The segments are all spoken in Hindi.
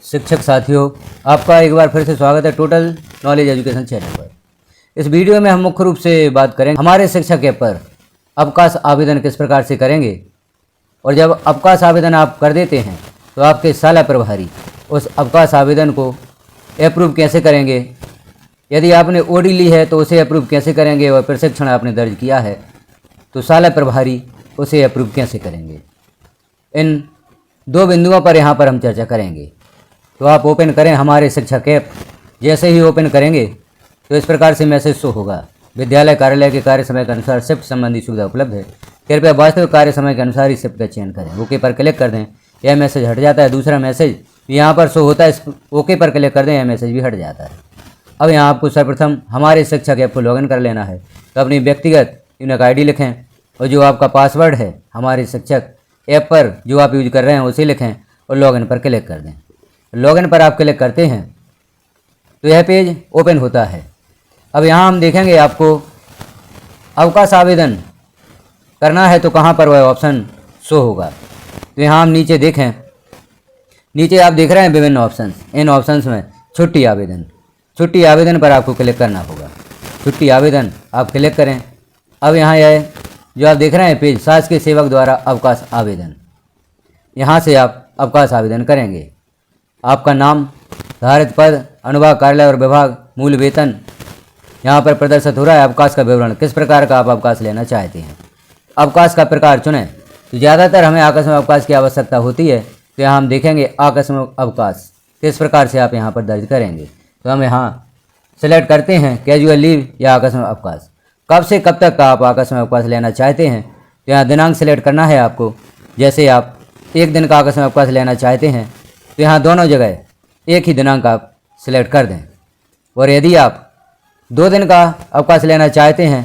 शिक्षक साथियों, आपका एक बार फिर से स्वागत है टोटल नॉलेज एजुकेशन चैनल पर। इस वीडियो में हम मुख्य रूप से बात करेंगे हमारे शिक्षक ऐप पर अवकाश आवेदन किस प्रकार से करेंगे, और जब अवकाश आवेदन आप कर देते हैं तो आपके शाला प्रभारी उस अवकाश आवेदन को अप्रूव कैसे करेंगे। यदि आपने ओडी ली है तो उसे अप्रूव कैसे करेंगे, और प्रशिक्षण आपने दर्ज किया है तो शाला प्रभारी उसे अप्रूव कैसे करेंगे। इन दो बिंदुओं पर यहाँ पर हम चर्चा करेंगे। तो आप ओपन करें हमारे शिक्षक ऐप। जैसे ही ओपन करेंगे तो इस प्रकार से मैसेज शो होगा, विद्यालय कार्यालय के कार्य समय के अनुसार शिफ्ट संबंधी सुविधा उपलब्ध है, कृपया वास्तविक कार्य समय के अनुसार ही शिफ्ट का चयन करें। ओके पर क्लिक कर दें, यह मैसेज हट जाता है। दूसरा मैसेज यहाँ पर शो होता है, इस ओके पर क्लिक कर दें, यह मैसेज भी हट जाता है। अब यहाँ आपको सर्वप्रथम हमारे शिक्षक ऐप को लॉगिन कर लेना है। तो अपनी व्यक्तिगत यूनिक आईडी लिखें और जो आपका पासवर्ड है हमारे शिक्षक ऐप पर जो आप यूज कर रहे हैं उसे लिखें और लॉगिन पर क्लिक कर दें। लॉगिन पर आप क्लिक करते हैं तो यह पेज ओपन होता है। अब यहाँ हम देखेंगे आपको अवकाश आवेदन करना है तो कहाँ पर वह ऑप्शन शो होगा। तो यहाँ हम नीचे देखें, नीचे आप देख रहे हैं विभिन्न ऑप्शंस। इन ऑप्शंस में छुट्टी आवेदन पर आपको क्लिक करना होगा। छुट्टी आवेदन आप क्लिक करें। अब यहाँ यह जो आप देख रहे हैं पेज शासकीय सेवक द्वारा अवकाश आवेदन, यहाँ से आप अवकाश आवेदन करेंगे। आपका नाम, धारित पद, अनुभाग कार्यालय और विभाग, मूल वेतन यहाँ पर प्रदर्शित हो रहा है। अवकाश का विवरण, किस प्रकार का आप अवकाश लेना चाहते हैं। अवकाश का प्रकार चुनें। तो ज़्यादातर हमें आकस्मिक अवकाश की आवश्यकता होती है, तो यहाँ हम देखेंगे आकस्मिक अवकाश किस प्रकार से आप यहाँ पर दर्ज करेंगे। तो हम यहाँ सेलेक्ट करते हैं कैजुअल लीव या आकस्मिक अवकाश। कब से कब तक का आप आकस्मिक अवकाश लेना चाहते हैं, तो यहाँ दिनांक सेलेक्ट करना है आपको। जैसे आप एक दिन का आकस्मिक अवकाश लेना चाहते हैं तो यहाँ दोनों जगह एक ही दिनांक आप सिलेक्ट कर दें। और यदि आप 2 दिन का अवकाश लेना चाहते हैं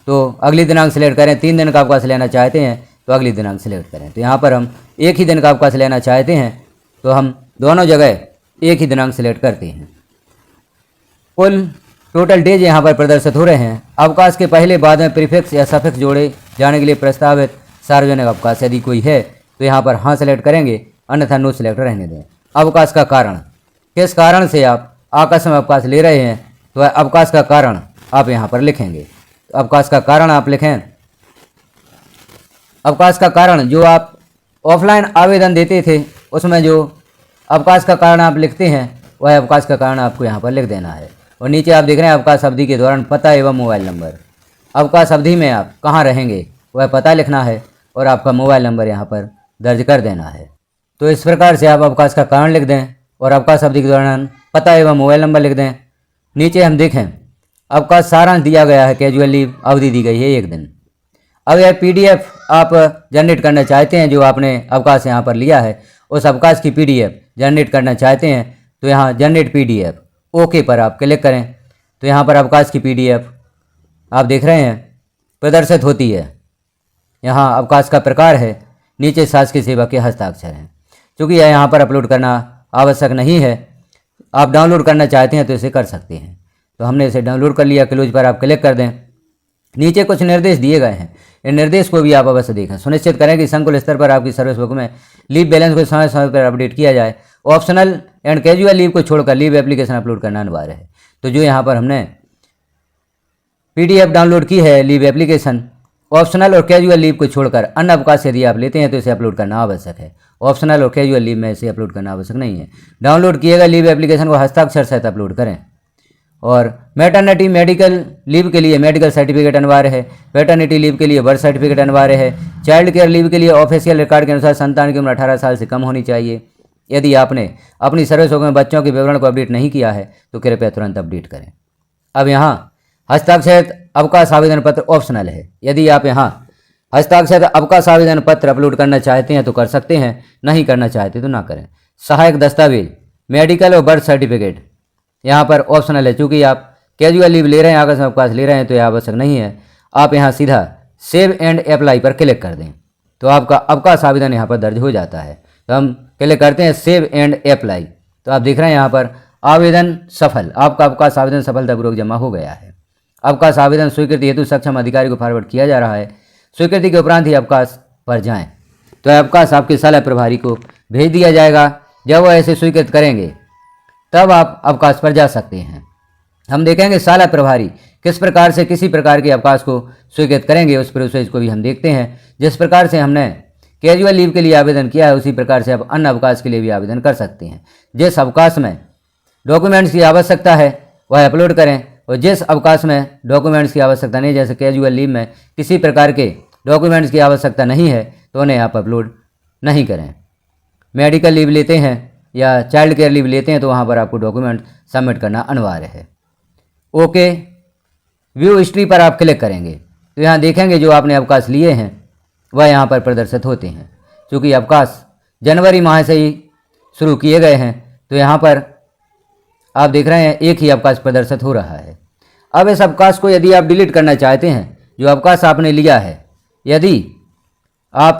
तो अगली दिनांक सेलेक्ट करें। 3 दिन का अवकाश लेना चाहते हैं तो अगली दिनांक सेलेक्ट करें। तो यहाँ पर हम एक ही दिन का अवकाश लेना चाहते हैं तो हम दोनों जगह एक ही दिनांक सेलेक्ट करते हैं। कुल टोटल डेज यहाँ पर प्रदर्शित हो रहे हैं। अवकाश के पहले बाद में प्रीफिक्स या सफिक्स जोड़े जाने के लिए प्रस्तावित सार्वजनिक अवकाश यदि कोई है तो यहाँ पर हाँ सेलेक्ट करेंगे, अन्यथा नो सेलेक्ट रहने दें। अवकाश का कारण, किस कारण से आप आकस्मिक अवकाश ले रहे हैं तो अवकाश का कारण आप यहाँ पर लिखेंगे। तो अवकाश का कारण आप लिखें। अवकाश का कारण जो आप ऑफलाइन आवेदन देते थे उसमें जो अवकाश का कारण आप लिखते हैं वह अवकाश का कारण आपको यहाँ पर लिख देना है। और नीचे आप देख रहे हैं अवकाश अवधि के दौरान पता एवं मोबाइल नंबर। अवकाश अवधि में आप कहाँ रहेंगे वह पता लिखना है और आपका मोबाइल नंबर यहाँ पर दर्ज कर देना है। तो इस प्रकार से आप अवकाश का कारण लिख दें और अवकाश अवधि के दौरान पता एवं मोबाइल नंबर लिख दें। नीचे हम देखें अवकाश सारांश दिया गया है, कैजुअल लीव अवधि दी गई है 1 दिन। अब यह PDF आप जनरेट करना चाहते हैं, जो आपने अवकाश यहाँ पर लिया है उस अवकाश की PDF जनरेट करना चाहते हैं तो यहाँ जनरेट PDF ओके पर आप क्लिक करें। तो यहाँ पर अवकाश की PDF आप देख रहे हैं प्रदर्शित होती है। यहाँ अवकाश का प्रकार है, नीचे शासकीय सेवक के हस्ताक्षर हैं। क्योंकि यह यहाँ पर अपलोड करना आवश्यक नहीं है, आप डाउनलोड करना चाहते हैं तो इसे कर सकते हैं। तो हमने इसे डाउनलोड कर लिया। क्लोज पर आप क्लिक कर दें। नीचे कुछ निर्देश दिए गए हैं, इन निर्देश को भी आप अवश्य देखें। सुनिश्चित करें कि संकुल स्तर पर आपकी सर्विस बुक में लीव बैलेंस को समय समय पर अपडेट किया जाए। ऑप्शनल एंड कैजुअल लीव को छोड़कर लीव एप्लीकेशन अपलोड करना अनिवार्य है। तो जो यहाँ पर हमने PDF डाउनलोड की है लीव एप्लीकेशन, ऑप्शनल और कैजुअल लीव को छोड़कर अन्य अवकाश यदि आप लेते हैं तो इसे अपलोड करना आवश्यक है। ऑप्शनल और कैजुअल लीव में इसे अपलोड करना आवश्यक नहीं है। डाउनलोड किए गए लीव एप्लीकेशन को हस्ताक्षर सहित अपलोड करें। और मैटरनिटी मेडिकल लीव के लिए मेडिकल सर्टिफिकेट अनिवार्य है। पैटर्निटी लीव के लिए बर्थ सर्टिफिकेट अनिवार्य है। चाइल्ड केयर लीव के लिए ऑफिशियल रिकॉर्ड के अनुसार संतान की उम्र 18 साल से कम होनी चाहिए। यदि आपने अपनी सर्विस बुक में बच्चों के विवरण को अपडेट नहीं किया है तो कृपया तुरंत अपडेट करें। अब यहाँ हस्ताक्षरित अवकाश आवेदन पत्र ऑप्शनल है। यदि आप यहाँ हस्ताक्षरित अवकाश आवेदन पत्र अपलोड करना चाहते हैं तो कर सकते हैं, नहीं करना चाहते तो ना करें। सहायक दस्तावेज, मेडिकल और बर्थ सर्टिफिकेट यहाँ पर ऑप्शनल है। चूँकि आप कैजुअल लीव ले रहे हैं, आकस्मिक अवकाश ले रहे हैं तो यह आवश्यक नहीं है। आप यहाँ सीधा सेव एंड अप्लाई पर क्लिक कर दें तो आपका अवकाश आवेदन यहाँ पर दर्ज हो जाता है। तो हम क्लिक करते हैं सेव एंड अप्लाई। तो आप देख रहे हैं यहाँ पर आवेदन सफल, आपका अवकाश आवेदन सफलतापूर्वक जमा हो गया है। अवकाश आवेदन स्वीकृति हेतु सक्षम अधिकारी को फॉरवर्ड किया जा रहा है। स्वीकृति के उपरांत ही अवकाश पर जाएं। तो अवकाश आपके शाला प्रभारी को भेज दिया जाएगा। जब वह ऐसे स्वीकृत करेंगे तब आप अवकाश पर जा सकते हैं। हम देखेंगे शाला प्रभारी किस प्रकार से किसी प्रकार के अवकाश को स्वीकृत करेंगे, उस प्रोसेस को भी हम देखते हैं। जिस प्रकार से हमने कैजुअल लीव के लिए आवेदन किया है उसी प्रकार से आप अन्य अवकाश के लिए भी आवेदन कर सकते हैं। जिस अवकाश में डॉक्यूमेंट्स की आवश्यकता है वह अपलोड करें, और जिस अवकाश में डॉक्यूमेंट्स की आवश्यकता नहीं, जैसे कैजुअल लीव में किसी प्रकार के डॉक्यूमेंट्स की आवश्यकता नहीं है तो उन्हें आप अपलोड नहीं करें। मेडिकल लीव लेते हैं या चाइल्ड केयर लीव लेते हैं तो वहाँ पर आपको डॉक्यूमेंट सबमिट करना अनिवार्य है। ओके, व्यू हिस्ट्री पर आप क्लिक करेंगे तो यहाँ देखेंगे जो आपने अवकाश लिए हैं वह यहाँ पर प्रदर्शित होते हैं। क्योंकि अवकाश जनवरी माह से ही शुरू किए गए हैं तो यहाँ पर आप देख रहे हैं एक ही अवकाश प्रदर्शित हो रहा है। अब इस अवकाश को यदि आप डिलीट करना चाहते हैं, जो अवकाश आपने लिया है, यदि आप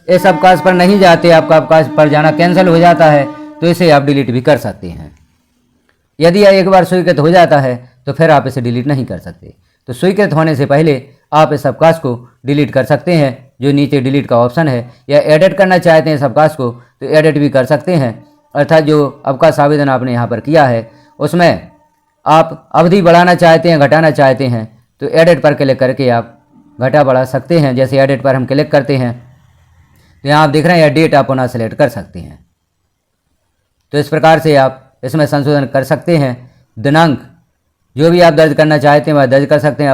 इस अवकाश पर नहीं जाते, आपका अवकाश पर जाना कैंसिल हो जाता है तो इसे आप डिलीट भी कर सकते हैं। यदि यह एक बार स्वीकृत हो जाता है तो फिर आप इसे डिलीट नहीं कर सकते। तो स्वीकृत होने से पहले आप इस अवकाश को डिलीट कर सकते हैं, जो नीचे डिलीट का ऑप्शन है, या एडिट करना चाहते हैं इस अवकाश को तो एडिट भी कर सकते हैं। अर्थात जो अवकाश आवेदन आपने यहाँ पर किया है उसमें आप अवधि बढ़ाना चाहते हैं, घटाना चाहते हैं तो एडिट पर क्लिक करके आप घटा बढ़ा सकते हैं। जैसे एडिट पर हम क्लिक करते हैं तो यहाँ आप देख रहे हैं यह डेट आप पुनः सेलेक्ट कर सकते हैं। तो इस प्रकार से आप इसमें संशोधन कर सकते हैं। दिनांक जो भी आप दर्ज करना चाहते हैं वह दर्ज कर सकते हैं।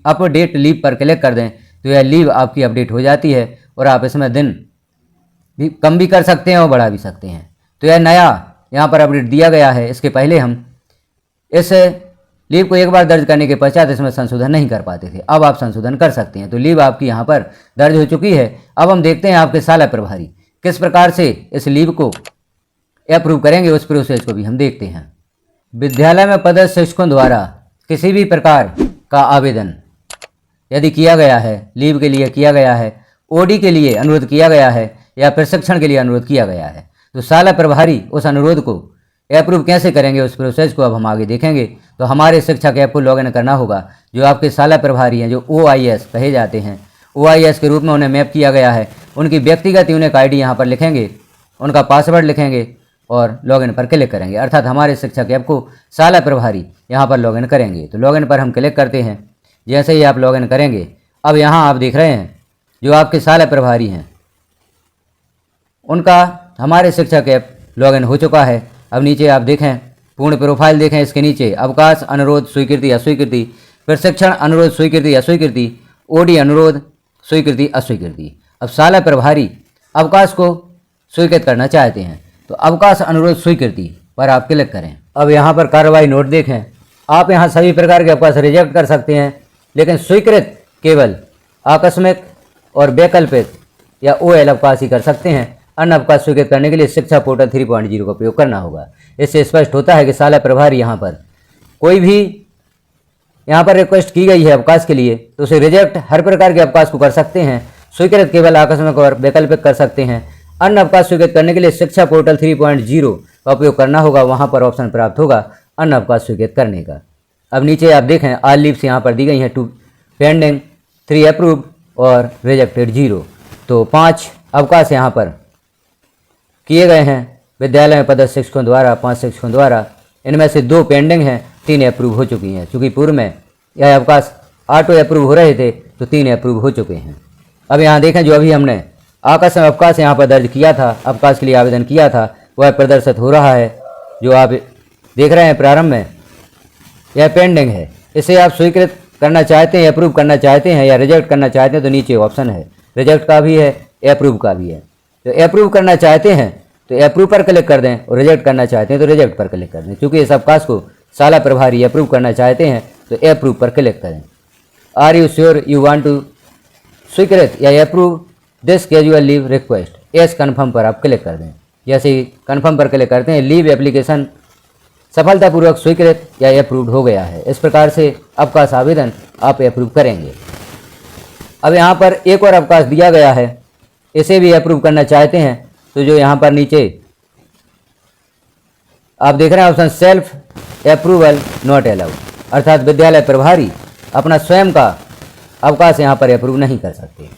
अपडेट लीव पर क्लिक कर दें तो यह लीव आपकी अपडेट हो जाती है और आप इसमें दिन भी कम भी कर सकते हैं और बढ़ा भी सकते हैं। तो यह नया यहाँ पर अपडेट दिया गया है। इसके पहले हम इस लीव को एक बार दर्ज करने के पश्चात इसमें संशोधन नहीं कर पाते थे, अब आप संशोधन कर सकते हैं। तो लीव आपकी यहाँ पर दर्ज हो चुकी है। अब हम देखते हैं आपके शाला प्रभारी किस प्रकार से इस लीव को अप्रूव करेंगे, उस प्रोसेस को भी हम देखते हैं। विद्यालय में पदस्थ शिक्षकों द्वारा किसी भी प्रकार का आवेदन यदि किया गया है, लीव के लिए किया गया है, ओडी के लिए अनुरोध किया गया है या प्रशिक्षण के लिए अनुरोध किया गया है, तो शाला प्रभारी उस अनुरोध को अप्रूव कैसे करेंगे, उस प्रोसेस को अब हम आगे देखेंगे। तो हमारे शिक्षक ऐप को लॉगिन करना होगा। जो आपके शाला प्रभारी हैं, जो OIS कहे जाते हैं, OIS के रूप में उन्हें मैप किया गया है, उनकी व्यक्तिगत यूनिक ID यहाँ पर लिखेंगे, उनका पासवर्ड लिखेंगे और लॉगिन पर क्लिक करेंगे। अर्थात हमारे शिक्षक ऐप को शाला प्रभारी यहाँ पर लॉगिन करेंगे। तो लॉगिन पर हम क्लिक करते हैं। जैसे ही आप लॉगिन करेंगे, अब यहाँ आप देख रहे हैं जो आपके शाला प्रभारी हैं उनका हमारे शिक्षक ऐप लॉगिन हो चुका है। अब नीचे आप देखें पूर्ण प्रोफाइल देखें, इसके नीचे अवकाश अनुरोध स्वीकृति अस्वीकृति, प्रशिक्षण अनुरोध स्वीकृति अस्वीकृति, OD अनुरोध स्वीकृति अस्वीकृति। अब शाला प्रभारी अवकाश को स्वीकृत करना चाहते हैं तो अवकाश अनुरोध स्वीकृति पर आप क्लिक करें। अब यहाँ पर कार्रवाई नोट देखें, आप यहाँ सभी प्रकार के अवकाश रिजेक्ट कर सकते हैं, लेकिन स्वीकृत केवल आकस्मिक और वैकल्पिक या OL अवकाश ही कर सकते हैं। अन्य अवकाश स्वीकृत करने के लिए शिक्षा पोर्टल 3.0 का उपयोग करना होगा। इससे स्पष्ट होता है कि शाला प्रभारी यहाँ पर कोई भी यहाँ पर रिक्वेस्ट की गई है अवकाश के लिए तो उसे रिजेक्ट हर प्रकार के अवकाश को कर सकते हैं, स्वीकृत केवल आकस्मिक और वैकल्पिक कर सकते हैं। अन्य अवकाश स्वीकृत करने के लिए शिक्षा पोर्टल 3.0 का उपयोग करना होगा। वहाँ पर ऑप्शन प्राप्त होगा अन्य अवकाश स्वीकृत करने का। अब नीचे आप देखें ऑल लीव्स यहाँ पर दी गई हैं, 2 पेंडिंग, 3 अप्रूव्ड और रिजेक्टेड 0। तो 5 अवकाश यहाँ पर किए गए हैं विद्यालय में पदस्थ शिक्षकों द्वारा, 5 शिक्षकों द्वारा। इनमें से 2 पेंडिंग हैं, 3 अप्रूव हो चुकी हैं। चूँकि पूर्व में यह अवकाश ऑटो अप्रूव हो रहे थे तो 3 अप्रूव हो चुके हैं। अब यहाँ देखें जो अभी हमने आकस्मिक अवकाश यहाँ पर दर्ज किया था, अवकाश के लिए आवेदन किया था, वह प्रदर्शित हो रहा है। जो आप देख रहे हैं प्रारंभ में यह पेंडिंग है। इसे आप स्वीकृत करना चाहते हैं, अप्रूव करना चाहते हैं या रिजेक्ट करना चाहते हैं तो नीचे ऑप्शन है, रिजेक्ट का भी है, अप्रूव का भी है। तो अप्रूव करना चाहते हैं तो अप्रूव पर क्लिक कर दें और रिजेक्ट करना चाहते हैं तो रिजेक्ट पर क्लिक कर दें। क्योंकि इस अवकाश को शाला प्रभारी अप्रूव करना चाहते हैं तो अप्रूव पर क्लिक करें। Are you sure you want to स्वीकृत या approve this casual leave request, yes confirm पर आप क्लिक कर दें। जैसे ही कन्फर्म पर क्लिक करते हैं लीव एप्लीकेशन सफलतापूर्वक स्वीकृत या अप्रूव्ड हो गया है। इस प्रकार से अवकाश आवेदन आप अप्रूव करेंगे। अब यहाँ पर एक और अवकाश दिया गया है, इसे भी अप्रूव करना चाहते हैं तो जो यहाँ पर नीचे आप देख रहे हैं option self approval not allowed, अर्थात विद्यालय प्रभारी अपना स्वयं का अवकाश यहाँ पर अप्रूव नहीं कर सकते,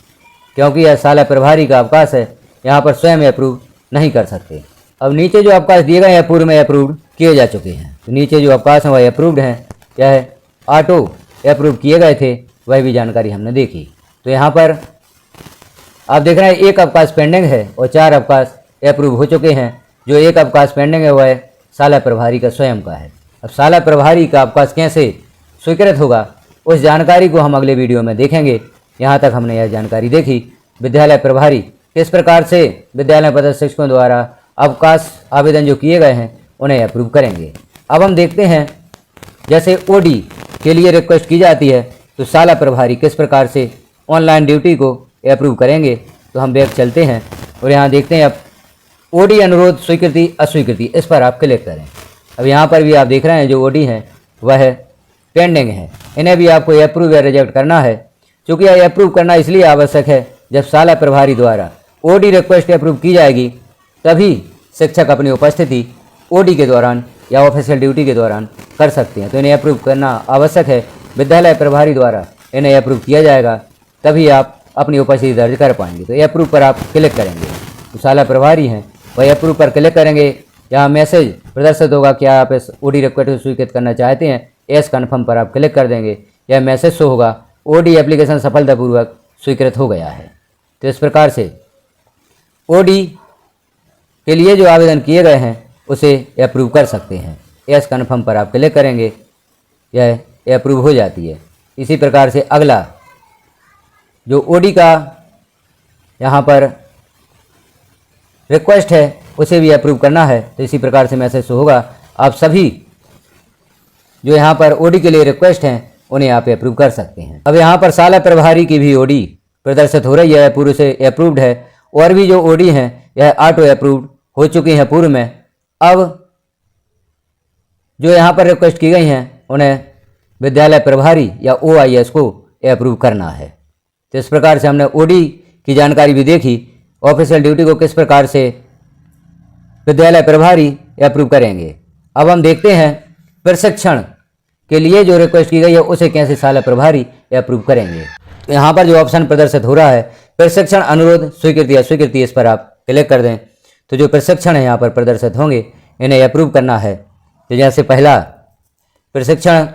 क्योंकि यह शाला प्रभारी का अवकाश है, यहाँ पर स्वयं अप्रूव नहीं कर सकते। अब नीचे जो अवकाश दिए गए हैं पूर्व में अप्रूव्ड किए जा चुके हैं। तो नीचे जो अवकाश हैं वह अप्रूव्ड हैं, क्या है ऑटो अप्रूव किए गए थे, वह भी जानकारी हमने देखी। तो यहाँ पर आप देख रहे हैं एक अवकाश पेंडिंग है और 4 अवकाश अप्रूव हो चुके हैं। जो एक अवकाश पेंडिंग है वह शाला प्रभारी का स्वयं का है। अब शाला प्रभारी का अवकाश कैसे स्वीकृत होगा उस जानकारी को हम अगले वीडियो में देखेंगे। यहाँ तक हमने यह जानकारी देखी विद्यालय प्रभारी किस प्रकार से विद्यालय पदस्थ शिक्षकों द्वारा अवकाश आवेदन जो किए गए हैं उन्हें अप्रूव करेंगे। अब हम देखते हैं जैसे ओडी के लिए रिक्वेस्ट की जाती है तो शाला प्रभारी किस प्रकार से ऑनलाइन ड्यूटी को अप्रूव करेंगे। तो हम बैक चलते हैं और यहाँ देखते हैं अब ओडी अनुरोध स्वीकृति अस्वीकृति, इस पर आप क्लिक करें। अब यहाँ पर भी आप देख रहे हैं जो ओडी हैं वह पेंडिंग है, इन्हें भी आपको अप्रूव या रिजेक्ट करना है। चूँकि यह अप्रूव करना इसलिए आवश्यक है जब शाला प्रभारी द्वारा ओडी रिक्वेस्ट अप्रूव की जाएगी तभी शिक्षक अपनी उपस्थिति ओडी के दौरान या ऑफिशियल ड्यूटी के दौरान कर सकते हैं। तो इन्हें अप्रूव करना आवश्यक है, विद्यालय प्रभारी द्वारा इन्हें अप्रूव किया जाएगा तभी आप अपनी उपस्थिति दर्ज कर पाएंगे। तो अप्रूव पर आप क्लिक करेंगे, तो शाला प्रभारी हैं वही अप्रूव पर क्लिक करेंगे। यहाँ मैसेज प्रदर्शित होगा क्या आप इस ओडी रिक्वेस्ट को स्वीकृत करना चाहते हैं, एस कन्फर्म पर आप क्लिक कर देंगे। यह मैसेज शो होगा ओडी एप्लीकेशन सफलतापूर्वक स्वीकृत हो गया है। तो इस प्रकार से ओडी के लिए जो आवेदन किए गए हैं उसे अप्रूव कर सकते हैं। एस कन्फर्म पर आप क्लिक करेंगे, यह अप्रूव हो जाती है। इसी प्रकार से अगला जो ओडी का यहाँ पर रिक्वेस्ट है उसे भी अप्रूव करना है। तो इसी प्रकार से मैसेज होगा, आप सभी जो यहाँ पर ओडी के लिए रिक्वेस्ट हैं उन्हें आप अप्रूव कर सकते हैं। अब यहाँ पर शाला प्रभारी की भी ओडी प्रदर्शित हो रही है, पूर्व से अप्रूव्ड है। और भी जो ओडी हैं यह ऑटो अप्रूव्ड हो चुकी हैं पूर्व में। अब जो यहाँ पर रिक्वेस्ट की गई हैं उन्हें विद्यालय प्रभारी या OIS को अप्रूव करना है। तो इस प्रकार से हमने ओडी की जानकारी भी देखी, ऑफिशियल ड्यूटी को किस प्रकार से विद्यालय प्रभारी अप्रूव करेंगे। अब हम देखते हैं प्रशिक्षण के लिए जो रिक्वेस्ट की गई है उसे कैसे शाला प्रभारी अप्रूव करेंगे। तो यहाँ पर जो ऑप्शन प्रदर्शित हो रहा है प्रशिक्षण अनुरोध स्वीकृति अस्वीकृति, इस पर आप क्लिक कर दें। तो जो प्रशिक्षण है यहाँ पर प्रदर्शित होंगे इन्हें अप्रूव करना है। तो जैसे पहला प्रशिक्षण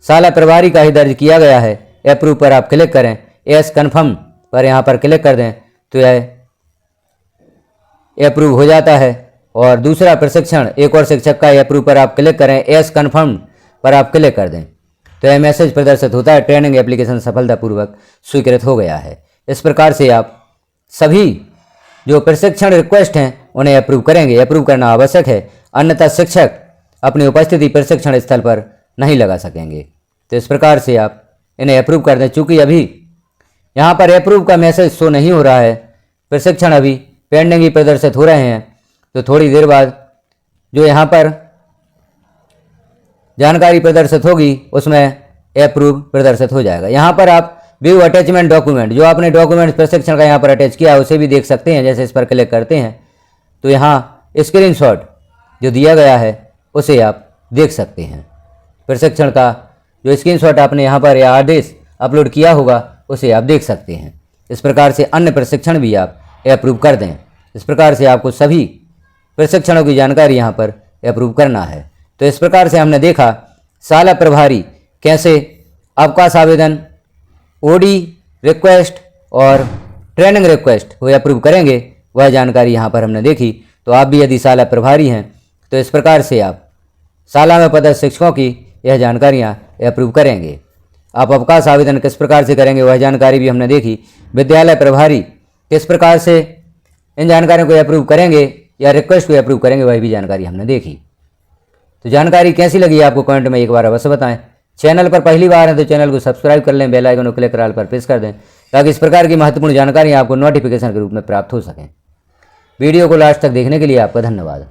शाला प्रभारी का ही दर्ज किया गया है, अप्रूव पर आप क्लिक करें, एस कन्फर्म पर यहाँ पर क्लिक कर दें तो यह अप्रूव हो जाता है। और दूसरा प्रशिक्षण एक और शिक्षक का अप्रूव पर आप क्लिक करें, एस कन्फर्म पर आप क्लिक कर दें तो यह मैसेज प्रदर्शित होता है ट्रेनिंग एप्लीकेशन सफलतापूर्वक स्वीकृत हो गया है। इस प्रकार से आप सभी जो प्रशिक्षण रिक्वेस्ट हैं उन्हें अप्रूव करेंगे। अप्रूव करना आवश्यक है, अन्यथा शिक्षक अपनी उपस्थिति प्रशिक्षण स्थल पर नहीं लगा सकेंगे। तो इस प्रकार से आप इन्हें अप्रूव कर दें। चूँकि अभी यहाँ पर अप्रूव का मैसेज शो नहीं हो रहा है, प्रशिक्षण अभी पेंडिंग ही प्रदर्शित हो रहे हैं। तो थोड़ी देर बाद जो यहाँ पर जानकारी प्रदर्शित होगी उसमें अप्रूव प्रदर्शित हो जाएगा। यहाँ पर आप व्यू अटैचमेंट डॉक्यूमेंट, जो आपने डॉक्यूमेंट प्रशिक्षण का यहाँ पर अटैच किया है उसे भी देख सकते हैं। जैसे इस पर क्लिक करते हैं तो यहाँ स्क्रीनशॉट जो दिया गया है उसे आप देख सकते हैं। प्रशिक्षण का जो स्क्रीनशॉट आपने यहाँ पर या आदेश अपलोड किया होगा उसे आप देख सकते हैं। इस प्रकार से अन्य प्रशिक्षण भी आप अप्रूव कर दें। इस प्रकार से आपको सभी प्रशिक्षणों की जानकारी यहाँ पर अप्रूव करना है। तो इस प्रकार से हमने देखा शाला प्रभारी कैसे अवकाश आवेदन, ओडी रिक्वेस्ट और ट्रेनिंग रिक्वेस्ट वो अप्रूव करेंगे, वह जानकारी यहाँ पर हमने देखी। तो आप भी यदि शाला प्रभारी हैं तो इस प्रकार से आप शाला में पदस्थ शिक्षकों की यह जानकारियाँ अप्रूव करेंगे। आप अवकाश आवेदन किस प्रकार से करेंगे वह जानकारी भी हमने देखी। विद्यालय प्रभारी किस प्रकार से इन जानकारियों को अप्रूव करेंगे या रिक्वेस्ट को अप्रूव करेंगे वह भी जानकारी हमने देखी। तो जानकारी कैसी लगी आपको कमेंट में एक बार अवश्य बताएं। चैनल पर पहली बार है तो चैनल को सब्सक्राइब कर लें, बेल आइकन को क्लिक कर ऑल पर प्रेस कर दें ताकि इस प्रकार की महत्वपूर्ण जानकारी आपको नोटिफिकेशन के रूप में प्राप्त हो सकें। वीडियो को लास्ट तक देखने के लिए आपका धन्यवाद।